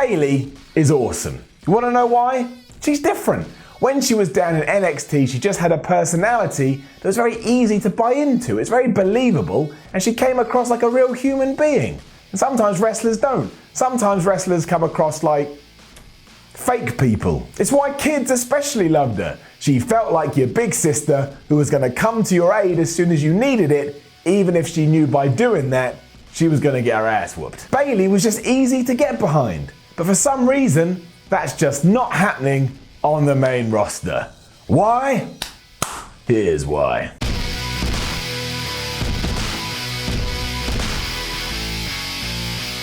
Bayley is awesome. You want to know why? She's different. When she was down in NXT, she just had a personality that was very easy to buy into. It's very believable, and she came across like a real human being. And sometimes wrestlers don't. Sometimes wrestlers come across like fake people. It's why kids especially loved her. She felt like your big sister who was going to come to your aid as soon as you needed it, even if she knew by doing that, she was going to get her ass whooped. Bayley was just easy to get behind. But for some reason, that's just not happening on the main roster. Why? Here's why.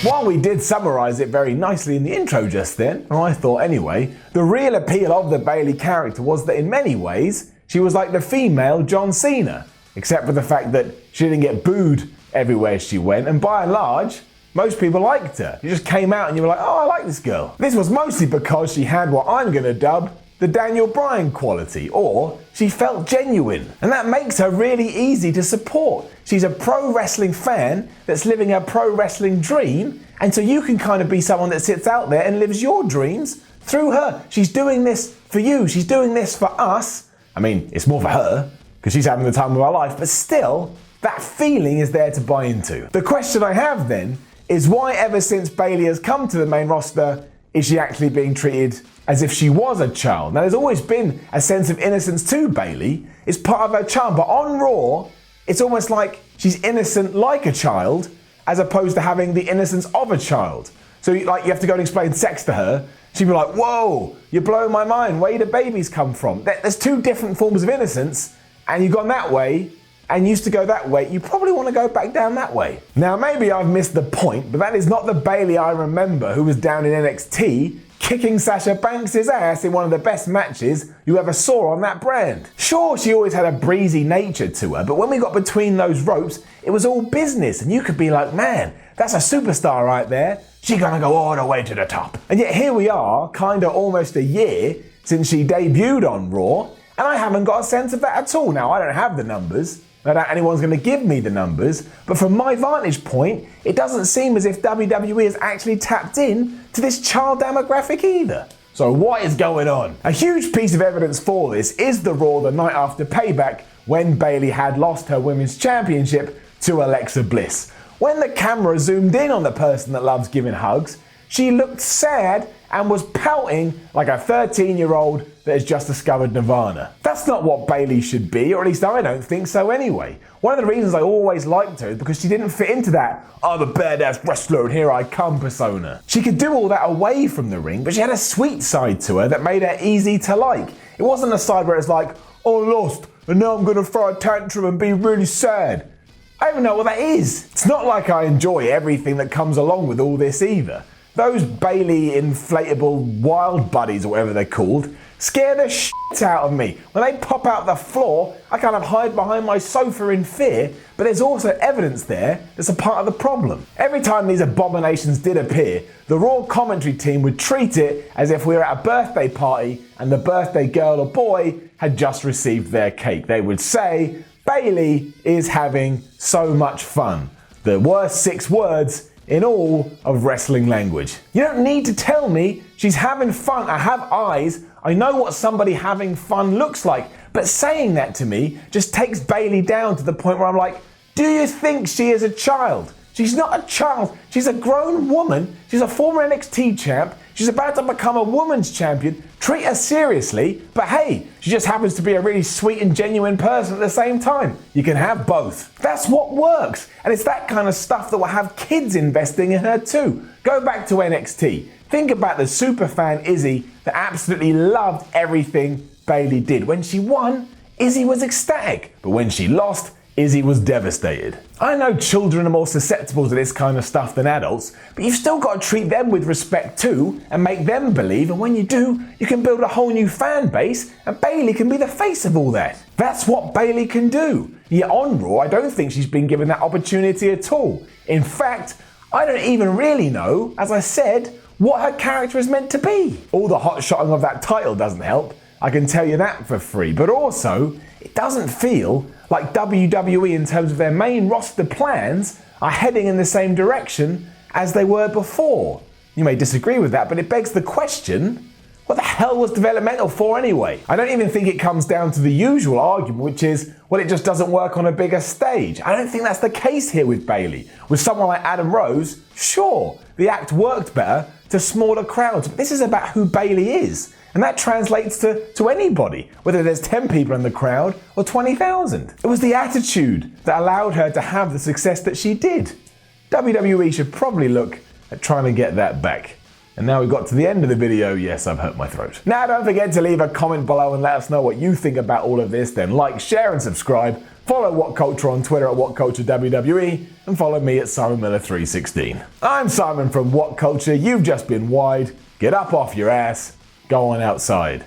While we did summarise it very nicely in the intro just then, or I thought anyway, the real appeal of the Bayley character was that in many ways, she was like the female John Cena, except for the fact that she didn't get booed everywhere she went, and by and large, most people liked her. You just came out and you were like, oh, I like this girl. This was mostly because she had what I'm going to dub the Daniel Bryan quality, or she felt genuine. And that makes her really easy to support. She's a pro wrestling fan that's living a pro wrestling dream, and so you can kind of be someone that sits out there and lives your dreams through her. She's doing this for you. She's doing this for us. I mean, it's more for her, because she's having the time of her life, but still, that feeling is there to buy into. The question I have then is why ever since Bayley has come to the main roster is she actually being treated as if she was a child? Now, there's always been a sense of innocence to Bayley. It's part of her charm, but on Raw, it's almost like she's innocent like a child as opposed to having the innocence of a child. So you have to go and explain sex to her. She'd be like, whoa, you're blowing my mind. Where do babies come from? There's two different forms of innocence, and you've gone that way and used to go that way, you probably want to go back down that way. Now, maybe I've missed the point, but that is not the Bayley I remember who was down in NXT kicking Sasha Banks' ass in one of the best matches you ever saw on that brand. Sure, she always had a breezy nature to her, but when we got between those ropes, it was all business, and you could be like, man, that's a superstar right there. She's gonna go all the way to the top. And yet here we are, kinda almost a year since she debuted on Raw, and I haven't got a sense of that at all. Now, I don't have the numbers. I doubt anyone's going to give me the numbers, but from my vantage point, it doesn't seem as if WWE has actually tapped in to this child demographic either. So what is going on? A huge piece of evidence for this is the Raw the night after Payback when Bayley had lost her Women's Championship to Alexa Bliss. When the camera zoomed in on the person that loves giving hugs, she looked sad and was pouting like a 13-year-old that has just discovered Nirvana. That's not what Bayley should be, or at least I don't think so anyway. One of the reasons I always liked her is because she didn't fit into that I'm a badass wrestler and here I come persona. She could do all that away from the ring, but she had a sweet side to her that made her easy to like. It wasn't a side where it's like, oh, I lost, and now I'm gonna throw a tantrum and be really sad. I don't even know what that is. It's not like I enjoy everything that comes along with all this either. Those Bayley inflatable wild buddies, or whatever they're called, scare the shit out of me. When they pop out the floor, I kind of hide behind my sofa in fear, but there's also evidence there that's a part of the problem. Every time these abominations did appear, the Raw commentary team would treat it as if we were at a birthday party and the birthday girl or boy had just received their cake. They would say, Bayley is having so much fun. The worst 6 words in all of wrestling language. You don't need to tell me she's having fun. I have eyes. I know what somebody having fun looks like. But saying that to me just takes Bayley down to the point where I'm like, do you think she is a child? She's not a child. She's a grown woman. She's a former NXT champ. She's about to become a women's champion. Treat her seriously, but hey, she just happens to be a really sweet and genuine person at the same time. You can have both. That's what works. And it's that kind of stuff that will have kids investing in her too. Go back to NXT. Think about the superfan Izzy that absolutely loved everything Bayley did. When she won, Izzy was ecstatic. But when she lost, Izzy was devastated. I know children are more susceptible to this kind of stuff than adults, but you've still got to treat them with respect too and make them believe, and when you do, you can build a whole new fan base and Bayley can be the face of all that. That's what Bayley can do. Yet on Raw, I don't think she's been given that opportunity at all. In fact, I don't even really know, as I said, what her character is meant to be. All the hot-shotting of that title doesn't help, I can tell you that for free, but also, it doesn't feel like WWE in terms of their main roster plans are heading in the same direction as they were before. You may disagree with that, but it begs the question, what the hell was developmental for anyway? I don't even think it comes down to the usual argument, which is, well, it just doesn't work on a bigger stage. I don't think that's the case here with Bayley. With someone like Adam Rose, sure, the act worked better to smaller crowds, but this is about who Bayley is. And that translates to anybody, whether there's 10 people in the crowd or 20,000. It was the attitude that allowed her to have the success that she did. WWE should probably look at trying to get that back. And now we've got to the end of the video. Yes, I've hurt my throat. Now don't forget to leave a comment below and let us know what you think about all of this. Then like, share and subscribe. Follow WhatCulture on Twitter at WhatCultureWWE and follow me at SimonMiller316. I'm Simon from WhatCulture. You've just been wide. Get up off your ass, go on outside.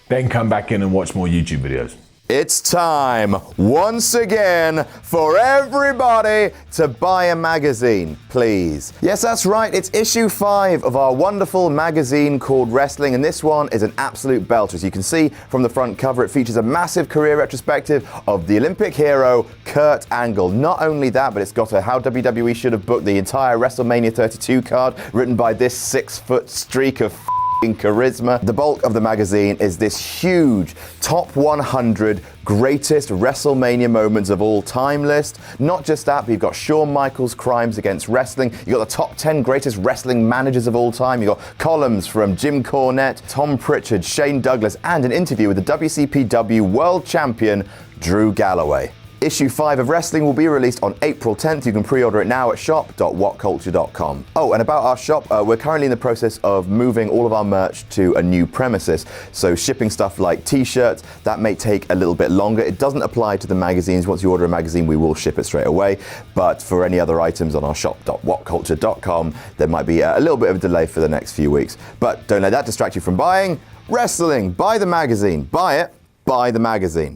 Then come back in and watch more YouTube videos. It's time, once again, for everybody to buy a magazine, please. Yes, that's right, it's issue 5 of our wonderful magazine called Wrestling, and this one is an absolute belter. As you can see from the front cover, it features a massive career retrospective of the Olympic hero, Kurt Angle. Not only that, but it's got a how WWE should have booked the entire WrestleMania 32 card, written by this 6-foot streak of charisma. The bulk of the magazine is this huge top 100 greatest WrestleMania moments of all time list. Not just that, but you've got Shawn Michaels' crimes against wrestling. You've got the top 10 greatest wrestling managers of all time. You've got columns from Jim Cornette, Tom Pritchard, Shane Douglas, and an interview with the WCPW World Champion, Drew Galloway. Issue 5 of Wrestling will be released on April 10th. You can pre-order it now at shop.whatculture.com. Oh, and about our shop, we're currently in the process of moving all of our merch to a new premises. So shipping stuff like t-shirts, that may take a little bit longer. It doesn't apply to the magazines. Once you order a magazine, we will ship it straight away. But for any other items on our shop.whatculture.com, there might be a little bit of a delay for the next few weeks. But don't let that distract you from buying Wrestling. Buy the magazine. Buy it. Buy the magazine.